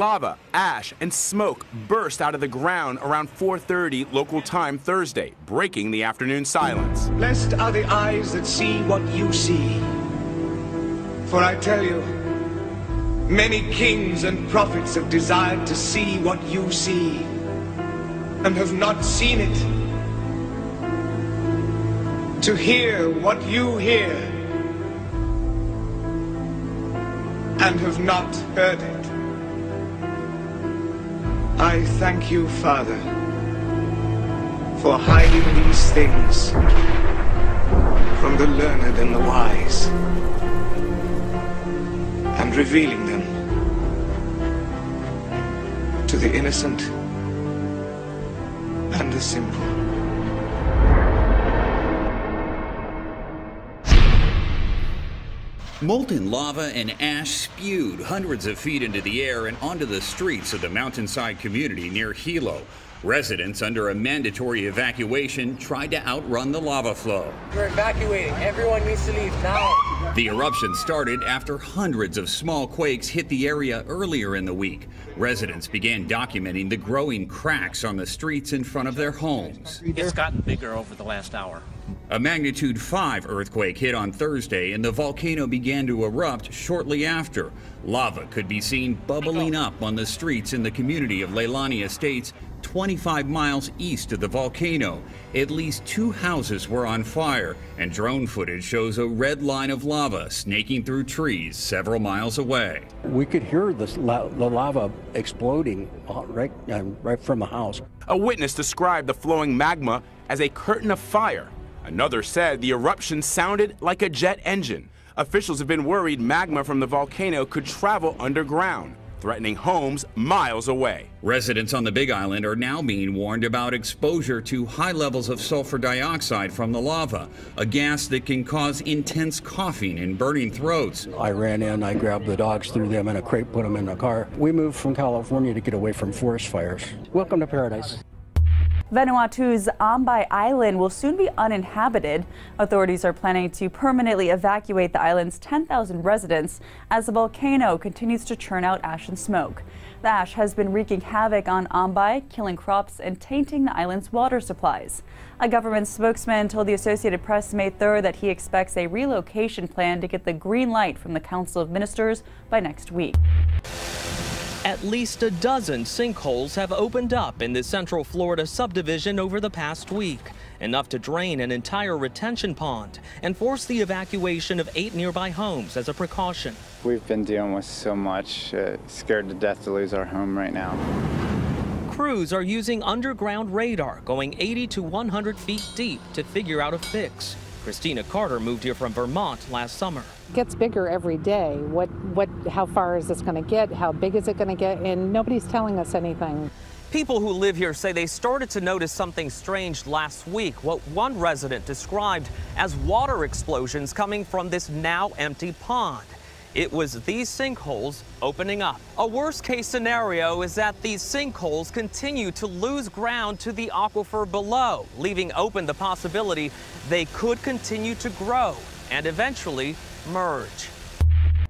Lava, ash, and smoke burst out of the ground around 4:30 local time Thursday, breaking the afternoon silence. Blessed are the eyes that see what you see. For I tell you, many kings and prophets have desired to see what you see, and have not seen it. To hear what you hear, and have not heard it. I thank you, Father, for hiding these things from the learned and the wise, and revealing them to the innocent and the simple. Molten lava and ash spewed hundreds of feet into the air and onto the streets of the mountainside community near Hilo. Residents under a mandatory evacuation tried to outrun the lava flow. We're evacuating. Everyone needs to leave now. The eruption started after hundreds of small quakes hit the area earlier in the week. Residents began documenting the growing cracks on the streets in front of their homes. It's gotten bigger over the last hour. A magnitude 5 earthquake hit on Thursday, and the volcano began to erupt shortly after. Lava could be seen bubbling up on the streets in the community of Leilani Estates, 25 miles east of the volcano. At least 2 houses were on fire, and drone footage shows a red line of lava snaking through trees several miles away. We could hear the lava exploding right from the house. A witness described the flowing magma as a curtain of fire. Another said the eruption sounded like a jet engine. Officials have been worried magma from the volcano could travel underground, threatening homes miles away. Residents on the Big Island are now being warned about exposure to high levels of sulfur dioxide from the lava, a gas that can cause intense coughing and burning throats. I ran in, I grabbed the dogs, threw them in a crate, put them in the car. We moved from California to get away from forest fires. Welcome to paradise. Vanuatu's Ambai Island will soon be uninhabited. Authorities are planning to permanently evacuate the island's 10,000 residents as the volcano continues to churn out ash and smoke. The ash has been wreaking havoc on Ambai, killing crops and tainting the island's water supplies. A government spokesman told the Associated Press May 3rd that he expects a relocation plan to get the green light from the Council of Ministers by next week. At least a dozen sinkholes have opened up in the Central Florida subdivision over the past week, enough to drain an entire retention pond and force the evacuation of 8 nearby homes as a precaution. We've been dealing with so much, scared to death to lose our home right now. Crews are using underground radar going 80 to 100 feet deep to figure out a fix. Christina Carter moved here from Vermont last summer. It gets bigger every day. How far is this going to get? How big is it going to get? And nobody's telling us anything. People who live here say they started to notice something strange last week, what one resident described as water explosions coming from this now empty pond. It was these sinkholes opening up. A worst-case scenario is that these sinkholes continue to lose ground to the aquifer below, leaving open the possibility they could continue to grow and eventually merge.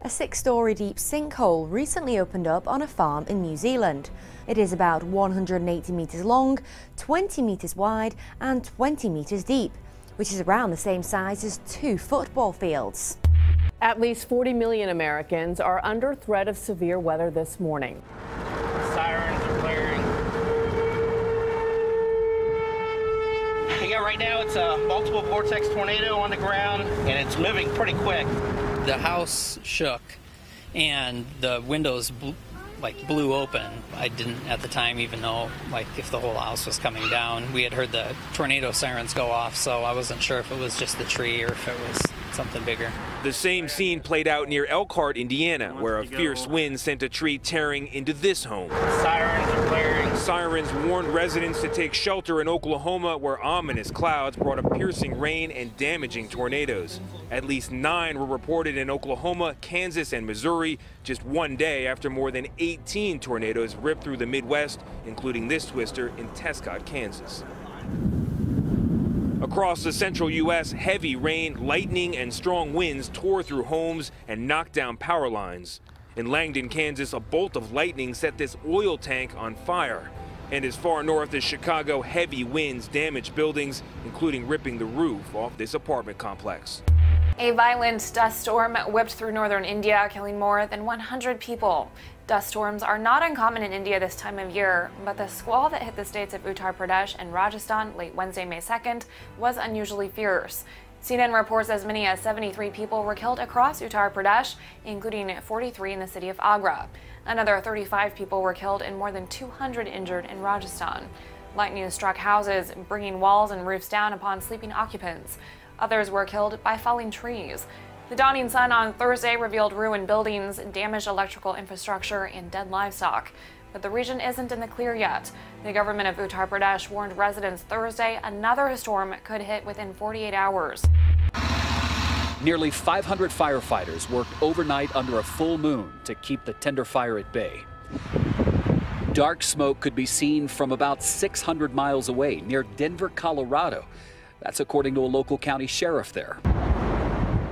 A 6-story deep sinkhole recently opened up on a farm in New Zealand. It is about 180 meters long, 20 meters wide and 20 meters deep, which is around the same size as 2 football fields. At least 40 million Americans are under threat of severe weather this morning. Sirens are blaring. Yeah, right now it's a multiple vortex tornado on the ground, and it's moving pretty quick. The house shook, and the windows blew open. I didn't at the time even know if the whole house was coming down. We had heard the tornado sirens go off, so I wasn't sure if it was just the tree or if it was something bigger. The same scene played out near Elkhart, Indiana, where a fierce wind sent a tree tearing into this home. Sirens are blaring. Sirens warned residents to take shelter in Oklahoma, where ominous clouds brought a piercing rain and damaging tornadoes. At least 9 were reported in Oklahoma, Kansas, and Missouri, just one day after more than 18 tornadoes ripped through the Midwest, including this twister in Tescott, Kansas. Across the central U.S., heavy rain, lightning, and strong winds tore through homes and knocked down power lines. In Langdon, Kansas, a bolt of lightning set this oil tank on fire. And as far north as Chicago, heavy winds damaged buildings, including ripping the roof off this apartment complex. A violent dust storm whipped through northern India, killing more than 100 people. Dust storms are not uncommon in India this time of year, but the squall that hit the states of Uttar Pradesh and Rajasthan late Wednesday, May 2nd, was unusually fierce. CNN reports as many as 73 people were killed across Uttar Pradesh, including 43 in the city of Agra. Another 35 people were killed and more than 200 injured in Rajasthan. Lightning struck houses, bringing walls and roofs down upon sleeping occupants. Others were killed by falling trees. The dawning sun on Thursday revealed ruined buildings, damaged electrical infrastructure, and dead livestock. But the region isn't in the clear yet. The government of Uttar Pradesh warned residents Thursday another storm could hit within 48 hours. Nearly 500 firefighters worked overnight under a full moon to keep the tender fire at bay. Dark smoke could be seen from about 600 miles away near Denver, Colorado. That's according to a local county sheriff there.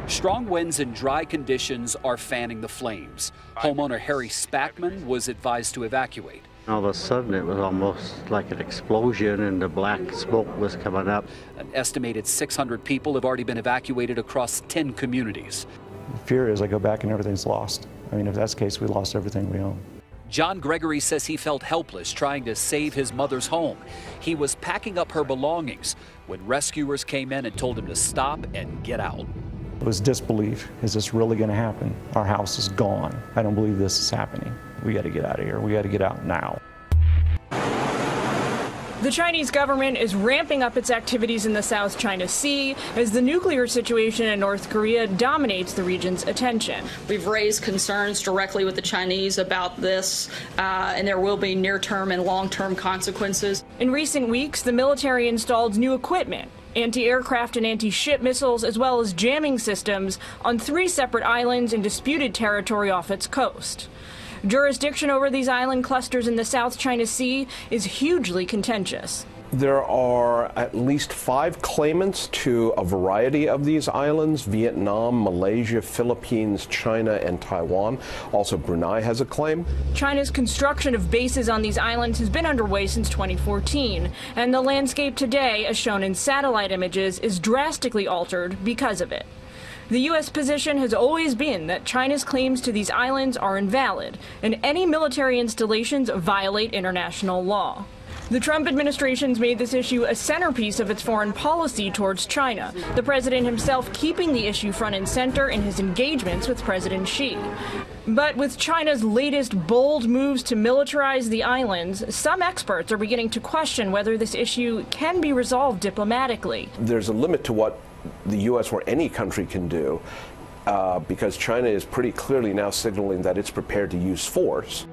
Strong winds and dry conditions are fanning the flames. Homeowner Harry Spackman was advised to evacuate. All of a sudden it was almost like an explosion and the black smoke was coming up. An estimated 600 people have already been evacuated across 10 communities. The fear is I go back and everything's lost. I mean, if that's the case, we lost everything we own. John Gregory says he felt helpless trying to save his mother's home. He was packing up her belongings when rescuers came in and told him to stop and get out. It was disbelief. Is this really going to happen? Our house is gone. I don't believe this is happening. We got to get out of here. We got to get out now. The Chinese government is ramping up its activities in the South China Sea as the nuclear situation in North Korea dominates the region's attention. We've raised concerns directly with the Chinese about this, and there will be near-term and long-term consequences. In recent weeks, the military installed new equipment, anti-aircraft and anti-ship missiles, as well as jamming systems on 3 separate islands in disputed territory off its coast. Jurisdiction over these island clusters in the South China Sea is hugely contentious. There are at least 5 claimants to a variety of these islands: Vietnam, Malaysia, Philippines, China, and Taiwan. Also, Brunei has a claim. China's construction of bases on these islands has been underway since 2014, and the landscape today, as shown in satellite images, is drastically altered because of it. The U.S. position has always been that China's claims to these islands are invalid, and any military installations violate international law. The Trump administration's made this issue a centerpiece of its foreign policy towards China, the president himself keeping the issue front and center in his engagements with President Xi. But with China's latest bold moves to militarize the islands, some experts are beginning to question whether this issue can be resolved diplomatically. There's a limit to what the U.S. or any country can do, because China is pretty clearly now signaling that it's prepared to use force.